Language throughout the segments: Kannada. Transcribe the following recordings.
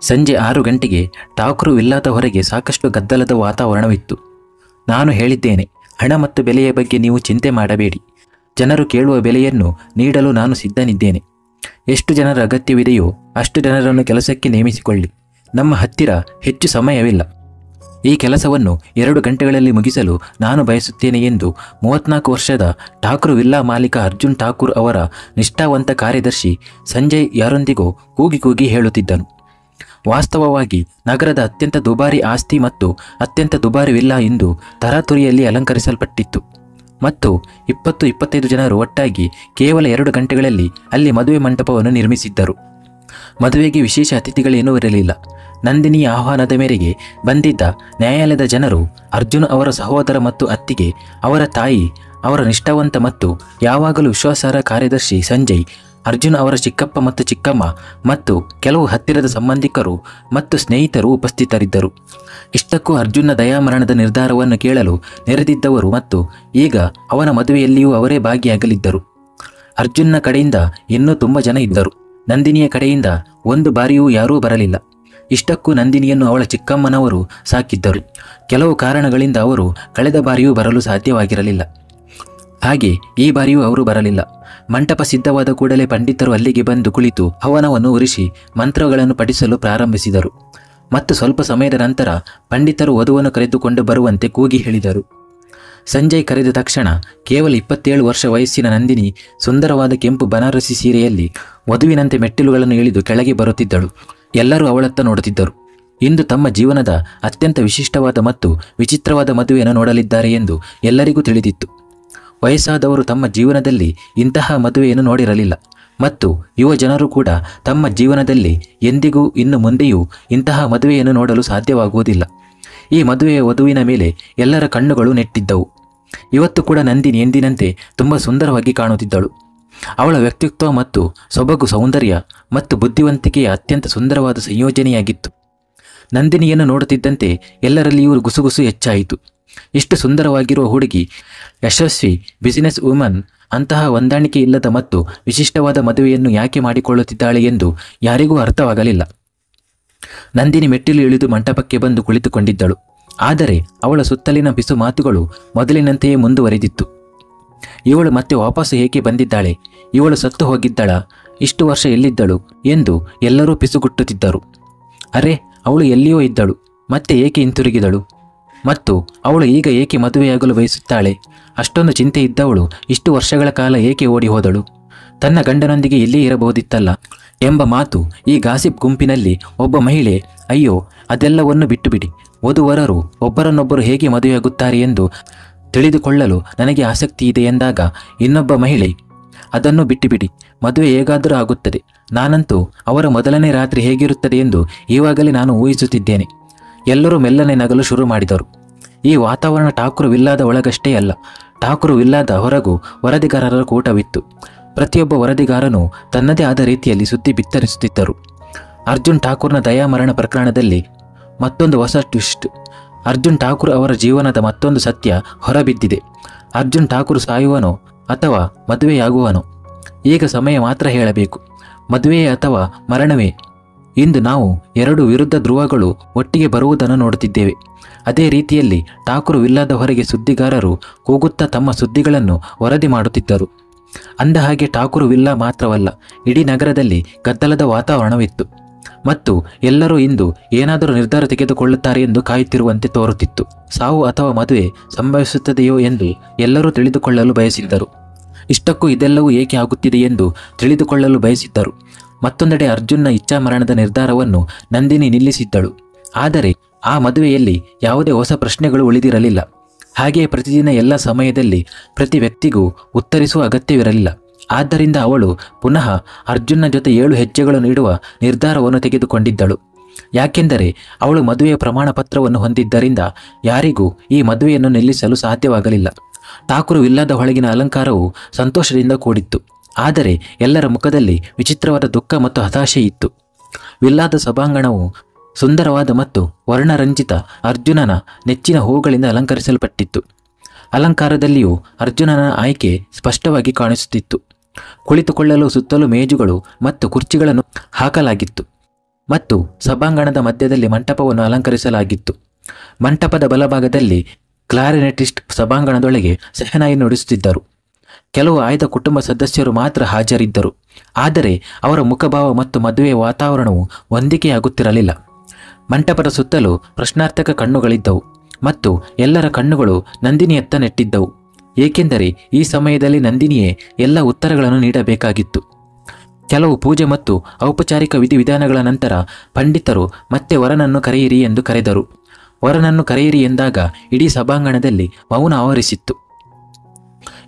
ಸಂಜೆ 6 ಗಂಟೆಗೆ ಠಾಕೂರ್ ವಿಲ್ಲಾದ ಹೊರಗೆ ಸಾಕಷ್ಟು ಗದ್ದಲದ ವಾತಾವರಣವಿತ್ತು. ನಾನು ಹೇಳಿದ್ದೇನೆ, ಹಣ ಮತ್ತು ಬೆಲೆಯ ಬಗ್ಗೆ ನೀವು ಚಿಂತೆ ಮಾಡಬೇಡಿ. ಜನರು ಕೇಳುವ ಬೆಲೆಯನ್ನು ನೀಡಲು ನಾನು ಸಿದ್ಧನಿದ್ದೇನೆ. ಎಷ್ಟು ಜನರ ಅಗತ್ಯವಿದೆಯೋ ಅಷ್ಟು ಜನರನ್ನು ಕೆಲಸಕ್ಕೆ ನೇಮಿಸಿಕೊಳ್ಳಿ. ನಮ್ಮ ಹತ್ತಿರ ಹೆಚ್ಚು ಸಮಯವಿಲ್ಲ. ಈ ಕೆಲಸವನ್ನು 2 ಗಂಟೆಗಳಲ್ಲಿ ಮುಗಿಸಲು ನಾನು ಬಯಸುತ್ತೇನೆ ಎಂದು 34 ವರ್ಷದ ಠಾಕೂರ್ ವಿಲ್ಲಾ ಮಾಲೀಕ ಅರ್ಜುನ್ ಠಾಕೂರ್ ಅವರ ನಿಷ್ಠಾವಂತ ಕಾರ್ಯದರ್ಶಿ ಸಂಜಯ್ ಯಾರೊಂದಿಗೂ ಕೂಗಿ ಕೂಗಿ ಹೇಳುತ್ತಿದ್ದನು. ವಾಸ್ತವವಾಗಿ ನಗರದ ಅತ್ಯಂತ ದುಬಾರಿ ಆಸ್ತಿ ಮತ್ತು ಅತ್ಯಂತ ದುಬಾರಿ ವಿಲ್ಲಾ ಎಂದು ತರಾತುರಿಯಲ್ಲಿ ಅಲಂಕರಿಸಲ್ಪಟ್ಟಿತ್ತು ಮತ್ತು 20-25 ಜನರು ಒಟ್ಟಾಗಿ ಕೇವಲ 2 ಗಂಟೆಗಳಲ್ಲಿ ಅಲ್ಲಿ ಮದುವೆ ಮಂಟಪವನ್ನು ನಿರ್ಮಿಸಿದ್ದರು. ಮದುವೆಗೆ ವಿಶೇಷ ಅತಿಥಿಗಳೇನೂ ಇರಲಿಲ್ಲ. ನಂದಿನಿಯ ಆಹ್ವಾನದ ಮೇರೆಗೆ ಬಂದಿದ್ದ ನ್ಯಾಯಾಲಯದ ಜನರು ಅರ್ಜುನ್ ಅವರ ಸಹೋದರ ಮತ್ತು ಅತ್ತಿಗೆ, ಅವರ ತಾಯಿ, ಅವರ ನಿಷ್ಠಾವಂತ ಮತ್ತು ಯಾವಾಗಲೂ ವಿಶ್ವಾಸಾರ್ಹ ಕಾರ್ಯದರ್ಶಿ ಸಂಜಯ್, ಅರ್ಜುನ್ ಅವರ ಚಿಕ್ಕಪ್ಪ ಮತ್ತು ಚಿಕ್ಕಮ್ಮ ಮತ್ತು ಕೆಲವು ಹತ್ತಿರದ ಸಂಬಂಧಿಕರು ಮತ್ತು ಸ್ನೇಹಿತರು ಉಪಸ್ಥಿತರಿದ್ದರು. ಇಷ್ಟಕ್ಕೂ ಅರ್ಜುನ್ನ ದಯಾಮರಣದ ನಿರ್ಧಾರವನ್ನು ಕೇಳಲು ನೆರೆದಿದ್ದವರು ಮತ್ತು ಈಗ ಅವನ ಮದುವೆಯಲ್ಲಿಯೂ ಅವರೇ ಭಾಗಿಯಾಗಲಿದ್ದರು. ಅರ್ಜುನ್ನ ಕಡೆಯಿಂದ ಇನ್ನೂ ತುಂಬ ಜನ ಇದ್ದರು. ನಂದಿನಿಯ ಕಡೆಯಿಂದ ಒಂದು ಬಾರಿಯೂ ಯಾರೂ ಬರಲಿಲ್ಲ. ಇಷ್ಟಕ್ಕೂ ನಂದಿನಿಯನ್ನು ಅವಳ ಚಿಕ್ಕಮ್ಮನವರು ಸಾಕಿದ್ದರು. ಕೆಲವು ಕಾರಣಗಳಿಂದ ಅವರು ಕಳೆದ ಬಾರಿಯೂ ಬರಲು ಸಾಧ್ಯವಾಗಿರಲಿಲ್ಲ. ಹಾಗೆ ಈ ಬಾರಿಯೂ ಅವರು ಬರಲಿಲ್ಲ. ಮಂಟಪ ಸಿದ್ಧವಾದ ಕೂಡಲೇ ಪಂಡಿತರು ಅಲ್ಲಿಗೆ ಬಂದು ಕುಳಿತು ಹವನವನ್ನು ಉರಿಸಿ ಮಂತ್ರಗಳನ್ನು ಪಠಿಸಲು ಪ್ರಾರಂಭಿಸಿದರು ಮತ್ತು ಸ್ವಲ್ಪ ಸಮಯದ ನಂತರ ಪಂಡಿತರು ವಧುವನ್ನು ಕರೆದುಕೊಂಡು ಬರುವಂತೆ ಕೂಗಿ ಹೇಳಿದರು. ಸಂಜಯ್ ಕರೆದ ತಕ್ಷಣ ಕೇವಲ 27 ವರ್ಷ ವಯಸ್ಸಿನ ನಂದಿನಿ ಸುಂದರವಾದ ಕೆಂಪು ಬನಾರಸಿ ಸೀರೆಯಲ್ಲಿ ವಧುವಿನಂತೆ ಮೆಟ್ಟಿಲುಗಳನ್ನು ಇಳಿದು ಕೆಳಗೆ ಬರುತ್ತಿದ್ದಳು. ಎಲ್ಲರೂ ಅವಳತ್ತ ನೋಡುತ್ತಿದ್ದರು. ಇಂದು ತಮ್ಮ ಜೀವನದ ಅತ್ಯಂತ ವಿಶಿಷ್ಟವಾದ ಮತ್ತು ವಿಚಿತ್ರವಾದ ಮದುವೆಯನ್ನು ನೋಡಲಿದ್ದಾರೆ ಎಂದು ಎಲ್ಲರಿಗೂ ತಿಳಿದಿತ್ತು. ವಯಸ್ಸಾದವರು ತಮ್ಮ ಜೀವನದಲ್ಲಿ ಇಂತಹ ಮದುವೆಯನ್ನು ನೋಡಿರಲಿಲ್ಲ ಮತ್ತು ಯುವ ಜನರು ಕೂಡ ತಮ್ಮ ಜೀವನದಲ್ಲಿ ಎಂದಿಗೂ ಇನ್ನು ಮುಂದೆಯೂ ಇಂತಹ ಮದುವೆಯನ್ನು ನೋಡಲು ಸಾಧ್ಯವಾಗುವುದಿಲ್ಲ. ಈ ಮದುವೆಯ ವಧುವಿನ ಮೇಲೆ ಎಲ್ಲರ ಕಣ್ಣುಗಳು ನೆಟ್ಟಿದ್ದವು. ಇವತ್ತು ಕೂಡ ನಂದಿನಿ ಎಂದಿನಂತೆ ತುಂಬ ಸುಂದರವಾಗಿ ಕಾಣುತ್ತಿದ್ದಳು. ಅವಳ ವ್ಯಕ್ತಿತ್ವ ಮತ್ತು ಸೊಬಗು, ಸೌಂದರ್ಯ ಮತ್ತು ಬುದ್ಧಿವಂತಿಕೆಯ ಅತ್ಯಂತ ಸುಂದರವಾದ ಸಂಯೋಜನೆಯಾಗಿತ್ತು. ನಂದಿನಿಯನ್ನು ನೋಡುತ್ತಿದ್ದಂತೆ ಎಲ್ಲರಲ್ಲಿಯೂ ಗುಸುಗುಸು ಹೆಚ್ಚಾಯಿತು. ಇಷ್ಟು ಸುಂದರವಾಗಿರುವ ಹುಡುಗಿ, ಯಶಸ್ವಿ ಬಿಸಿನೆಸ್ ವುಮನ್, ಅಂತಹ ಹೊಂದಾಣಿಕೆ ಇಲ್ಲದ ಮತ್ತು ವಿಶಿಷ್ಟವಾದ ಮದುವೆಯನ್ನು ಯಾಕೆ ಮಾಡಿಕೊಳ್ಳುತ್ತಿದ್ದಾಳೆ ಎಂದು ಯಾರಿಗೂ ಅರ್ಥವಾಗಲಿಲ್ಲ. ನಂದಿನಿ ಮೆಟ್ಟಿಲು ಇಳಿದು ಮಂಟಪಕ್ಕೆ ಬಂದು ಕುಳಿತುಕೊಂಡಿದ್ದಳು. ಆದರೆ ಅವಳ ಸುತ್ತಲಿನ ಪಿಸು ಮಾತುಗಳು ಮೊದಲಿನಂತೆಯೇ ಮುಂದುವರಿದಿತ್ತು. ಇವಳು ಮತ್ತೆ ವಾಪಸ್ಸು ಏಕೆ ಬಂದಿದ್ದಾಳೆ? ಇವಳು ಸತ್ತು ಹೋಗಿದ್ದಳಾ? ಇಷ್ಟು ವರ್ಷ ಎಲ್ಲಿದ್ದಳು ಎಂದು ಎಲ್ಲರೂ ಪಿಸುಗುಟ್ಟುತ್ತಿದ್ದರು. ಅರೆ, ಅವಳು ಎಲ್ಲಿಯೋ ಇದ್ದಳು, ಮತ್ತೆ ಏಕೆ ಹಿಂತಿರುಗಿದಳು? ಮತ್ತು ಅವಳು ಈಗ ಏಕೆ ಮದುವೆಯಾಗಲು ಬಯಸುತ್ತಾಳೆ? ಅಷ್ಟೊಂದು ಚಿಂತೆ ಇದ್ದವಳು ಇಷ್ಟು ವರ್ಷಗಳ ಕಾಲ ಏಕೆ ಓಡಿ ಹೋದಳು? ತನ್ನ ಗಂಡನೊಂದಿಗೆ ಇಲ್ಲೇ ಇರಬಹುದಿತ್ತಲ್ಲ ಎಂಬ ಮಾತು ಈ ಗಾಸಿಪ್ ಗುಂಪಿನಲ್ಲಿ ಒಬ್ಬ ಮಹಿಳೆ, ಅಯ್ಯೋ ಅದೆಲ್ಲವನ್ನು ಬಿಟ್ಟುಬಿಡಿ, ವಧುವರರು ಒಬ್ಬರನ್ನೊಬ್ಬರು ಹೇಗೆ ಮದುವೆಯಾಗುತ್ತಾರೆ ಎಂದು ತಿಳಿದುಕೊಳ್ಳಲು ನನಗೆ ಆಸಕ್ತಿ ಇದೆ ಎಂದಾಗ ಇನ್ನೊಬ್ಬ ಮಹಿಳೆ, ಅದನ್ನು ಬಿಟ್ಟುಬಿಡಿ, ಮದುವೆ ಹೇಗಾದರೂ ಆಗುತ್ತದೆ. ನಾನಂತೂ ಅವರ ಮೊದಲನೇ ರಾತ್ರಿ ಹೇಗಿರುತ್ತದೆ ಎಂದು ಈವಾಗಲೇ ನಾನು ಊಹಿಸುತ್ತಿದ್ದೇನೆ. ಎಲ್ಲರೂ ಮೆಲ್ಲನೆ ನಗಲು ಶುರು ಮಾಡಿದರು. ಈ ವಾತಾವರಣ ಠಾಕೂರ್ ವಿಲ್ಲಾದ ಒಳಗಷ್ಟೇ ಅಲ್ಲ, ಠಾಕೂರ್ ವಿಲ್ಲಾದ ಹೊರಗೂ ವರದಿಗಾರರ ಕೂಟವಿತ್ತು. ಪ್ರತಿಯೊಬ್ಬ ವರದಿಗಾರನು ತನ್ನದೇ ಆದ ರೀತಿಯಲ್ಲಿ ಸುದ್ದಿ ಬಿತ್ತರಿಸುತ್ತಿದ್ದರು. ಅರ್ಜುನ್ ಠಾಕೂರ್ನ ದಯಾಮರಣ ಪ್ರಕರಣದಲ್ಲಿ ಮತ್ತೊಂದು ಹೊಸ ಟ್ವಿಸ್ಟ್. ಅರ್ಜುನ್ ಠಾಕೂರ್ ಅವರ ಜೀವನದ ಮತ್ತೊಂದು ಸತ್ಯ ಹೊರಬಿದ್ದಿದೆ. ಅರ್ಜುನ್ ಠಾಕೂರ್ ಸಾಯುವನೋ ಅಥವಾ ಮದುವೆಯಾಗುವನೋ? ಈಗ ಸಮಯ ಮಾತ್ರ ಹೇಳಬೇಕು. ಮದುವೆಯೇ ಅಥವಾ ಮರಣವೇ? ಇಂದು ನಾವು 2 ವಿರುದ್ಧ ಧ್ರುವಗಳು ಒಟ್ಟಿಗೆ ಬರುವುದನ್ನು ನೋಡುತ್ತಿದ್ದೇವೆ. ಅದೇ ರೀತಿಯಲ್ಲಿ ಠಾಕೂರ್ ವಿಲ್ಲಾದ ಹೊರಗೆ ಸುದ್ದಿಗಾರರು ಕೂಗುತ್ತಾ ತಮ್ಮ ಸುದ್ದಿಗಳನ್ನು ವರದಿ ಮಾಡುತ್ತಿದ್ದರು. ಅಂದಹಾಗೆ ಠಾಕೂರ್ ವಿಲ್ಲಾ ಮಾತ್ರವಲ್ಲ, ಇಡೀ ನಗರದಲ್ಲಿ ಗದ್ದಲದ ವಾತಾವರಣವಿತ್ತು ಮತ್ತು ಎಲ್ಲರೂ ಇಂದು ಏನಾದರೂ ನಿರ್ಧಾರ ತೆಗೆದುಕೊಳ್ಳುತ್ತಾರೆ ಎಂದು ಕಾಯುತ್ತಿರುವಂತೆ ತೋರುತ್ತಿತ್ತು. ಸಾವು ಅಥವಾ ಮದುವೆ ಸಂಭವಿಸುತ್ತದೆಯೋ ಎಂದು ಎಲ್ಲರೂ ತಿಳಿದುಕೊಳ್ಳಲು ಬಯಸಿದ್ದರು. ಇಷ್ಟಕ್ಕೂ ಇದೆಲ್ಲವೂ ಏಕೆ ಆಗುತ್ತಿದೆ ಎಂದು ತಿಳಿದುಕೊಳ್ಳಲು ಬಯಸಿದ್ದರು. ಮತ್ತೊಂದೆಡೆ ಅರ್ಜುನ್ನ ಇಚ್ಛಾಮರಣದ ನಿರ್ಧಾರವನ್ನು ನಂದಿನಿ ನಿಲ್ಲಿಸಿದ್ದಳು. ಆದರೆ ಆ ಮದುವೆಯಲ್ಲಿ ಯಾವುದೇ ಹೊಸ ಪ್ರಶ್ನೆಗಳು ಉಳಿದಿರಲಿಲ್ಲ. ಹಾಗೆಯೇ ಪ್ರತಿದಿನ ಎಲ್ಲ ಸಮಯದಲ್ಲಿ ಪ್ರತಿ ವ್ಯಕ್ತಿಗೂ ಉತ್ತರಿಸುವ ಅಗತ್ಯವಿರಲಿಲ್ಲ. ಆದ್ದರಿಂದ ಅವಳು ಪುನಃ ಅರ್ಜುನ್ನ ಜೊತೆ 7 ಹೆಜ್ಜೆಗಳು ನೀಡುವ ನಿರ್ಧಾರವನ್ನು ತೆಗೆದುಕೊಂಡಿದ್ದಳು. ಯಾಕೆಂದರೆ ಅವಳು ಮದುವೆಯ ಪ್ರಮಾಣ ಪತ್ರವನ್ನು ಹೊಂದಿದ್ದರಿಂದ ಯಾರಿಗೂ ಈ ಮದುವೆಯನ್ನು ನಿಲ್ಲಿಸಲು ಸಾಧ್ಯವಾಗಲಿಲ್ಲ. ಠಾಕೂರ್ ವಿಲ್ಲಾದ ಒಳಗಿನ ಅಲಂಕಾರವು ಸಂತೋಷದಿಂದ ಕೂಡಿತ್ತು. ಆದರೆ ಎಲ್ಲರ ಮುಖದಲ್ಲಿ ವಿಚಿತ್ರವಾದ ದುಃಖ ಮತ್ತು ಹತಾಶೆ ಇತ್ತು. ವಿಲ್ಲಾದ ಸಭಾಂಗಣವು ಸುಂದರವಾದ ಮತ್ತು ವರ್ಣರಂಜಿತ ಅರ್ಜುನನ ನೆಚ್ಚಿನ ಹೂಗಳಿಂದ ಅಲಂಕರಿಸಲ್ಪಟ್ಟಿತ್ತು. ಅಲಂಕಾರದಲ್ಲಿಯೂ ಅರ್ಜುನನ ಆಯ್ಕೆ ಸ್ಪಷ್ಟವಾಗಿ ಕಾಣಿಸುತ್ತಿತ್ತು. ಕುಳಿತುಕೊಳ್ಳಲು ಸುತ್ತಲೂ ಮೇಜುಗಳು ಮತ್ತು ಕುರ್ಚಿಗಳನ್ನು ಹಾಕಲಾಗಿತ್ತು. ಮತ್ತು ಸಭಾಂಗಣದ ಮಧ್ಯದಲ್ಲಿ ಮಂಟಪವನ್ನು ಅಲಂಕರಿಸಲಾಗಿತ್ತು. ಮಂಟಪದ ಬಲಭಾಗದಲ್ಲಿ ಕ್ಲಾರಿನೆಟಿಸ್ಟ್ ಸಭಾಂಗಣದೊಳಗೆ ಸೆಹನಾಯಿ ನುಡಿಸುತ್ತಿದ್ದರು. ಕೆಲವು ಆಯ್ದ ಕುಟುಂಬ ಸದಸ್ಯರು ಮಾತ್ರ ಹಾಜರಿದ್ದರು. ಆದರೆ ಅವರ ಮುಖಭಾವ ಮತ್ತು ಮದುವೆಯ ವಾತಾವರಣವು ಹೊಂದಿಕೆಯಾಗುತ್ತಿರಲಿಲ್ಲ. ಮಂಟಪದ ಸುತ್ತಲೂ ಪ್ರಶ್ನಾರ್ಥಕ ಕಣ್ಣುಗಳಿದ್ದವು ಮತ್ತು ಎಲ್ಲರ ಕಣ್ಣುಗಳು ನಂದಿನಿಯತ್ತ ನೆಟ್ಟಿದ್ದವು, ಏಕೆಂದರೆ ಈ ಸಮಯದಲ್ಲಿ ನಂದಿನಿಯೇ ಎಲ್ಲ ಉತ್ತರಗಳನ್ನು ನೀಡಬೇಕಾಗಿತ್ತು. ಕೆಲವು ಪೂಜೆ ಮತ್ತು ಔಪಚಾರಿಕ ವಿಧಿವಿಧಾನಗಳ ನಂತರ ಪಂಡಿತರು ಮತ್ತೆ ವರನನ್ನು ಕರೆಯಿರಿ ಎಂದು ಕರೆದರು. ವರನನ್ನು ಕರೆಯಿರಿ ಎಂದಾಗ ಇಡೀ ಸಭಾಂಗಣದಲ್ಲಿ ಮೌನ ಆವರಿಸಿತ್ತು.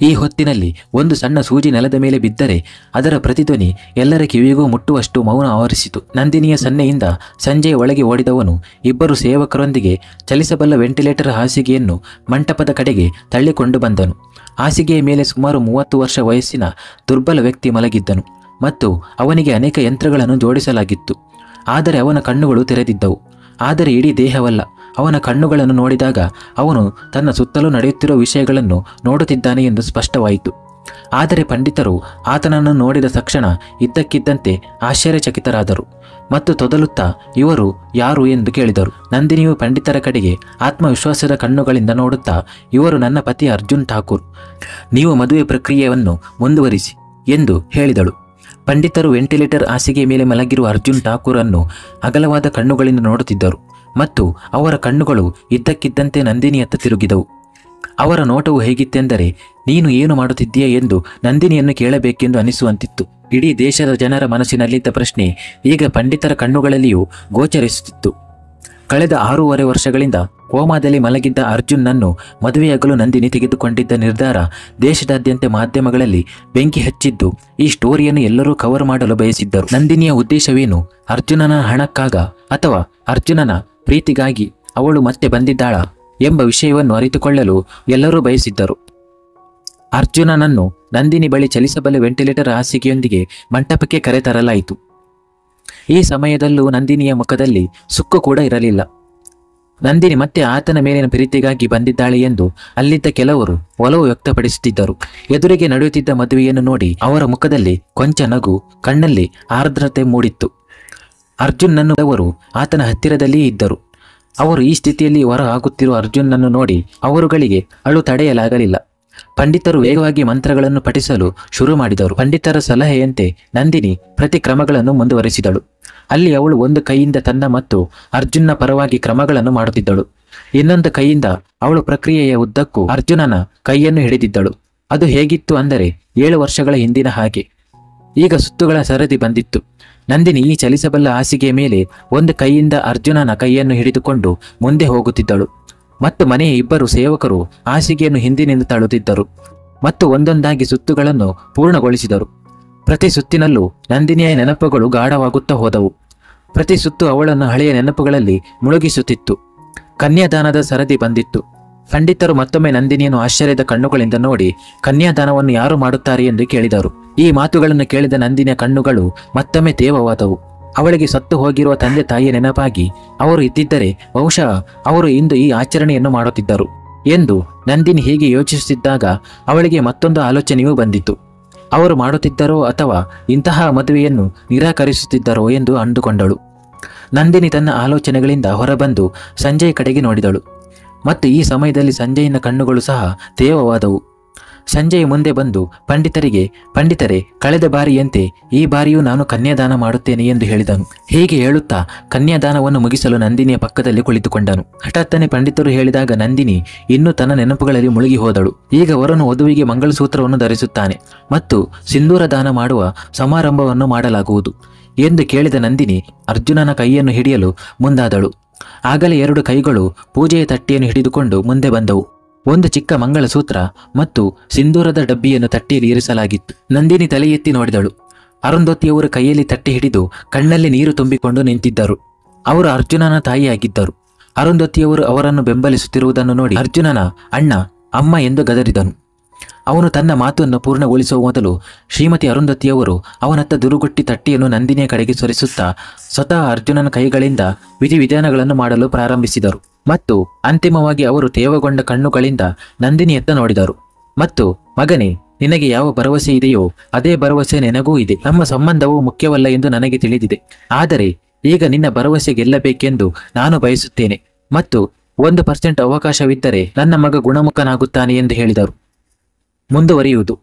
ಈ ಹೊತ್ತಿನಲ್ಲಿ ಒಂದು ಸಣ್ಣ ಸೂಜಿ ನೆಲದ ಮೇಲೆ ಬಿದ್ದರೆ ಅದರ ಪ್ರತಿಧ್ವನಿ ಎಲ್ಲರ ಕಿವಿಗೂ ಮುಟ್ಟುವಷ್ಟು ಮೌನ ಆವರಿಸಿತು. ನಂದಿನಿಯ ಸನ್ನೆಯಿಂದ ಸಂಜೆಯ ಒಳಗೆ ಓಡಿದವನು ಇಬ್ಬರು ಸೇವಕರೊಂದಿಗೆ ಚಲಿಸಬಲ್ಲ ವೆಂಟಿಲೇಟರ್ ಹಾಸಿಗೆಯನ್ನು ಮಂಟಪದ ಕಡೆಗೆ ತಳ್ಳಿಕೊಂಡು ಬಂದನು. ಹಾಸಿಗೆಯ ಮೇಲೆ ಸುಮಾರು 30 ವರ್ಷ ವಯಸ್ಸಿನ ದುರ್ಬಲ ವ್ಯಕ್ತಿ ಮಲಗಿದ್ದನು ಮತ್ತು ಅವನಿಗೆ ಅನೇಕ ಯಂತ್ರಗಳನ್ನು ಜೋಡಿಸಲಾಗಿತ್ತು. ಆದರೆ ಅವನ ಕಣ್ಣುಗಳು ತೆರೆದಿದ್ದವು. ಆದರೆ ಇಡೀ ದೇಹವಲ್ಲ. ಅವನ ಕಣ್ಣುಗಳನ್ನು ನೋಡಿದಾಗ ಅವನು ತನ್ನ ಸುತ್ತಲೂ ನಡೆಯುತ್ತಿರುವ ವಿಷಯಗಳನ್ನು ನೋಡುತ್ತಿದ್ದಾನೆ ಎಂದು ಸ್ಪಷ್ಟವಾಯಿತು. ಆದರೆ ಪಂಡಿತರು ಆತನನ್ನು ನೋಡಿದ ತಕ್ಷಣ ಇದ್ದಕ್ಕಿದ್ದಂತೆ ಆಶ್ಚರ್ಯಚಕಿತರಾದರು ಮತ್ತು ತೊದಲುತ್ತಾ ಇವರು ಯಾರು ಎಂದು ಕೇಳಿದರು. ನಂದಿನಿಯು ಪಂಡಿತರ ಕಡೆಗೆ ಆತ್ಮವಿಶ್ವಾಸದ ಕಣ್ಣುಗಳಿಂದ ನೋಡುತ್ತಾ, ಇವರು ನನ್ನ ಪತಿ ಅರ್ಜುನ್ ಠಾಕೂರ್, ನೀವು ಮದುವೆ ಪ್ರಕ್ರಿಯೆಯನ್ನು ಮುಂದುವರಿಸಿ ಎಂದು ಹೇಳಿದಳು. ಪಂಡಿತರು ವೆಂಟಿಲೇಟರ್ ಹಾಸಿಗೆಯ ಮೇಲೆ ಮಲಗಿರುವ ಅರ್ಜುನ್ ಠಾಕೂರ್ ಅನ್ನು ಅಗಲವಾದ ಕಣ್ಣುಗಳಿಂದ ನೋಡುತ್ತಿದ್ದರು ಮತ್ತು ಅವರ ಕಣ್ಣುಗಳು ಇದ್ದಕ್ಕಿದ್ದಂತೆ ನಂದಿನಿಯತ್ತ ತಿರುಗಿದವು. ಅವರ ನೋಟವು ಹೇಗಿತ್ತೆಂದರೆ, ನೀನು ಏನು ಮಾಡುತ್ತಿದ್ದೀಯ ಎಂದು ನಂದಿನಿಯನ್ನು ಕೇಳಬೇಕೆಂದು ಅನಿಸುವಂತಿತ್ತು. ಇಡೀ ದೇಶದ ಜನರ ಮನಸ್ಸಿನಲ್ಲಿದ್ದ ಪ್ರಶ್ನೆ ಈಗ ಪಂಡಿತರ ಕಣ್ಣುಗಳಲ್ಲಿಯೂ ಗೋಚರಿಸುತ್ತಿತ್ತು. ಕಳೆದ 6.5 ವರ್ಷಗಳಿಂದ ಕೋಮಾದಲ್ಲಿ ಮಲಗಿದ್ದ ಅರ್ಜುನ್ನನ್ನು ಮದುವೆಯಾಗಲು ನಂದಿನಿ ತೆಗೆದುಕೊಂಡಿದ್ದ ನಿರ್ಧಾರ ದೇಶದಾದ್ಯಂತ ಮಾಧ್ಯಮಗಳಲ್ಲಿ ಬೆಂಕಿ ಹಚ್ಚಿದ್ದು ಈ ಸ್ಟೋರಿಯನ್ನು ಎಲ್ಲರೂ ಕವರ್ ಮಾಡಲು ಬಯಸಿದ್ದರು. ನಂದಿನಿಯ ಉದ್ದೇಶವೇನು? ಅರ್ಜುನನ ಹಣಕ್ಕಾಗ ಅಥವಾ ಅರ್ಜುನನ ಪ್ರೀತಿಗಾಗಿ ಅವಳು ಮತ್ತೆ ಬಂದಿದ್ದಾಳ ಎಂಬ ವಿಷಯವನ್ನು ಅರಿತುಕೊಳ್ಳಲು ಎಲ್ಲರೂ ಬಯಸಿದ್ದರು. ಅರ್ಜುನನನ್ನು ನಂದಿನಿ ಬಳಿ ಚಲಿಸಬಲ್ಲ ವೆಂಟಿಲೇಟರ್ ಹಾಸಿಗೆಯೊಂದಿಗೆ ಮಂಟಪಕ್ಕೆ ಕರೆತರಲಾಯಿತು. ಈ ಸಮಯದಲ್ಲೂ ನಂದಿನಿಯ ಮುಖದಲ್ಲಿ ಸುಕ್ಕು ಕೂಡ ಇರಲಿಲ್ಲ. ನಂದಿನಿ ಮತ್ತೆ ಆತನ ಮೇಲಿನ ಪ್ರೀತಿಗಾಗಿ ಬಂದಿದ್ದಾಳೆ ಎಂದು ಅಲ್ಲಿದ್ದ ಕೆಲವರು ಒಲವು ವ್ಯಕ್ತಪಡಿಸುತ್ತಿದ್ದರು. ಎದುರಿಗೆ ನಡೆಯುತ್ತಿದ್ದ ಮದುವೆಯನ್ನು ನೋಡಿ ಅವರ ಮುಖದಲ್ಲಿ ಕೊಂಚ ನಗು, ಕಣ್ಣಲ್ಲಿ ಆರ್ದ್ರತೆ ಮೂಡಿತ್ತು. ಅರ್ಜುನ್ನನ್ನು ಅವರು ಆತನ ಹತ್ತಿರದಲ್ಲಿಯೇ ಇದ್ದರು. ಅವರು ಈ ಸ್ಥಿತಿಯಲ್ಲಿ ಹೊರ ಆಗುತ್ತಿರುವ ಅರ್ಜುನ್ನನ್ನು ನೋಡಿ ಅವರುಗಳಿಗೆ ಅಳು ತಡೆಯಲಾಗಲಿಲ್ಲ. ಪಂಡಿತರು ವೇಗವಾಗಿ ಮಂತ್ರಗಳನ್ನು ಪಠಿಸಲು ಶುರು ಮಾಡಿದರು. ಪಂಡಿತರ ಸಲಹೆಯಂತೆ ನಂದಿನಿ ಪ್ರತಿ ಕ್ರಮಗಳನ್ನು ಮುಂದುವರಿಸಿದಳು. ಅಲ್ಲಿ ಅವಳು ಒಂದು ಕೈಯಿಂದ ತನ್ನ ಮತ್ತು ಅರ್ಜುನ್ನ ಪರವಾಗಿ ಕ್ರಮಗಳನ್ನು ಮಾಡುತ್ತಿದ್ದಳು. ಇನ್ನೊಂದು ಕೈಯಿಂದ ಅವಳು ಪ್ರಕ್ರಿಯೆಯ ಉದ್ದಕ್ಕೂ ಅರ್ಜುನನ ಕೈಯನ್ನು ಹಿಡಿದಿದ್ದಳು. ಅದು ಹೇಗಿತ್ತು ಅಂದರೆ 7 ವರ್ಷಗಳ ಹಿಂದಿನ ಹಾಗೆ. ಈಗ ಸುತ್ತುಗಳ ಸರದಿ ಬಂದಿತ್ತು. ನಂದಿನಿ ಈ ಚಲಿಸಬಲ್ಲ ಹಾಸಿಗೆಯ ಮೇಲೆ ಒಂದು ಕೈಯಿಂದ ಅರ್ಜುನನ ಕೈಯನ್ನು ಹಿಡಿದುಕೊಂಡು ಮುಂದೆ ಹೋಗುತ್ತಿದ್ದಳು ಮತ್ತು ಮನೆಯ ಇಬ್ಬರು ಸೇವಕರು ಹಾಸಿಗೆಯನ್ನು ಹಿಂದಿನಿಂದ ತಳ್ಳುತ್ತಿದ್ದರು ಮತ್ತು ಒಂದೊಂದಾಗಿ ಸುತ್ತುಗಳನ್ನು ಪೂರ್ಣಗೊಳಿಸಿದರು. ಪ್ರತಿ ಸುತ್ತಿನಲ್ಲೂ ನಂದಿನಿಯ ನೆನಪುಗಳು ಗಾಢವಾಗುತ್ತಾ ಹೋದವು. ಪ್ರತಿ ಸುತ್ತು ಅವಳನ್ನು ಹಳೆಯ ನೆನಪುಗಳಲ್ಲಿ ಮುಳುಗಿಸುತ್ತಿತ್ತು. ಕನ್ಯಾದಾನದ ಸರದಿ ಬಂದಿತ್ತು. ಪಂಡಿತರು ಮತ್ತೊಮ್ಮೆ ನಂದಿನಿಯನ್ನು ಆಶ್ಚರ್ಯದ ಕಣ್ಣುಗಳಿಂದ ನೋಡಿ ಕನ್ಯಾದಾನವನ್ನು ಯಾರು ಮಾಡುತ್ತಾರೆ ಎಂದು ಕೇಳಿದರು. ಈ ಮಾತುಗಳನ್ನು ಕೇಳಿದ ನಂದಿನಿಯ ಕಣ್ಣುಗಳು ಮತ್ತೊಮ್ಮೆ ತೇವವಾದವು. ಅವಳಿಗೆ ಸತ್ತು ಹೋಗಿರುವ ತಂದೆ ತಾಯಿಯ ನೆನಪಾಗಿ ಅವರು ಇದ್ದಿದ್ದರೆ ಬಹುಶಃ ಅವರು ಇಂದು ಈ ಆಚರಣೆಯನ್ನು ಮಾಡುತ್ತಿದ್ದರು ಎಂದು ನಂದಿನಿ ಹೀಗೆ ಯೋಚಿಸುತ್ತಿದ್ದಾಗ ಅವಳಿಗೆ ಮತ್ತೊಂದು ಆಲೋಚನೆಯೂ ಬಂದಿತು. ಅವರು ಮಾಡುತ್ತಿದ್ದರೋ ಅಥವಾ ಇಂತಹ ಮದುವೆಯನ್ನು ನಿರಾಕರಿಸುತ್ತಿದ್ದರೋ ಎಂದು ಅಂದುಕೊಂಡಳು. ನಂದಿನಿ ತನ್ನ ಆಲೋಚನೆಗಳಿಂದ ಹೊರಬಂದು ಸಂಜಯ್ ಕಡೆಗೆ ನೋಡಿದಳು ಮತ್ತು ಈ ಸಮಯದಲ್ಲಿ ಸಂಜಯನ ಕಣ್ಣುಗಳು ಸಹ ತೇವವಾದವು. ಸಂಜಯ್ ಮುಂದೆ ಬಂದು ಪಂಡಿತರೆ, ಕಳೆದ ಬಾರಿಯಂತೆ ಈ ಬಾರಿಯೂ ನಾನು ಕನ್ಯಾದಾನ ಮಾಡುತ್ತೇನೆ ಎಂದು ಹೇಳಿದನು. ಹೀಗೆ ಹೇಳುತ್ತಾ ಕನ್ಯಾದಾನವನ್ನು ಮುಗಿಸಲು ನಂದಿನಿಯ ಪಕ್ಕದಲ್ಲಿ ಕುಳಿತುಕೊಂಡನು. ಹಠಾತ್ತನೆ ಪಂಡಿತರು ಹೇಳಿದಾಗ ನಂದಿನಿ ಇನ್ನೂ ತನ್ನ ನೆನಪುಗಳಲ್ಲಿ ಮುಳುಗಿ ಹೋದಳು. ಈಗ ವರನು ವಧುವಿಗೆ ಮಂಗಳಸೂತ್ರವನ್ನು ಧರಿಸುತ್ತಾನೆ ಮತ್ತು ಸಿಂಧೂರ ದಾನ ಮಾಡುವ ಸಮಾರಂಭವನ್ನು ಮಾಡಲಾಗುವುದು ಎಂದು ಕೇಳಿದ ನಂದಿನಿ ಅರ್ಜುನನ ಕೈಯನ್ನು ಹಿಡಿಯಲು ಮುಂದಾದಳು. ಆಗಲೇ 2 ಕೈಗಳು ಪೂಜೆಯ ತಟ್ಟೆಯನ್ನು ಹಿಡಿದುಕೊಂಡು ಮುಂದೆ ಬಂದವು. ಒಂದು ಚಿಕ್ಕ ಮಂಗಳಸೂತ್ರ ಮತ್ತು ಸಿಂಧೂರದ ಡಬ್ಬಿಯನ್ನು ತಟ್ಟೆಯಲ್ಲಿ ಇರಿಸಲಾಗಿತ್ತು. ನಂದಿನಿ ತಲೆ ಎತ್ತಿ ನೋಡಿದಳು. ಅರುಂಧತಿಯವರು ಕೈಯಲ್ಲಿ ತಟ್ಟೆ ಹಿಡಿದು ಕಣ್ಣಲ್ಲಿ ನೀರು ತುಂಬಿಕೊಂಡು ನಿಂತಿದ್ದರು. ಅವರು ಅರ್ಜುನನ ತಾಯಿಯಾಗಿದ್ದರು. ಅರುಂಧತಿಯವರು ಅವರನ್ನು ಬೆಂಬಲಿಸುತ್ತಿರುವುದನ್ನು ನೋಡಿ ಅರ್ಜುನನ ಅಣ್ಣ, ಅಮ್ಮ ಎಂದು ಗದರಿದನು. ಅವನು ತನ್ನ ಮಾತನ್ನು ಪೂರ್ಣಗೊಳಿಸುವ ಮೊದಲು ಶ್ರೀಮತಿ ಅರುಂಧತಿಯವರು ಅವನತ್ತ ದುರುಗುಟ್ಟಿ ತಟ್ಟೆಯನ್ನು ನಂದಿನಿಯ ಕಡೆಗೆ ಸರಿಸುತ್ತಾ ಸ್ವತಃ ಅರ್ಜುನನ ಕೈಗಳಿಂದ ವಿಧಿವಿಧಾನಗಳನ್ನು ಮಾಡಲು ಪ್ರಾರಂಭಿಸಿದರು ಮತ್ತು ಅಂತಿಮವಾಗಿ ಅವರು ತೇವಗೊಂಡ ಕಣ್ಣುಗಳಿಂದ ನಂದಿನಿಯತ್ತ ನೋಡಿದರು ಮತ್ತು ಮಗನೇ, ನಿನಗೆ ಯಾವ ಭರವಸೆ ಇದೆಯೋ ಅದೇ ಭರವಸೆ ನನಗೂ ಇದೆ. ನಮ್ಮ ಸಂಬಂಧವು ಮುಖ್ಯವಲ್ಲ ಎಂದು ನನಗೆ ತಿಳಿದಿದೆ. ಆದರೆ ಈಗ ನಿನ್ನ ಭರವಸೆ ಗೆಲ್ಲಬೇಕೆಂದು ನಾನು ಬಯಸುತ್ತೇನೆ ಮತ್ತು 1% ಅವಕಾಶವಿದ್ದರೆ ನನ್ನ ಮಗ ಗುಣಮುಖನಾಗುತ್ತಾನೆ ಎಂದು ಹೇಳಿದರು. ಮುಂದುವರಿಯುವುದು.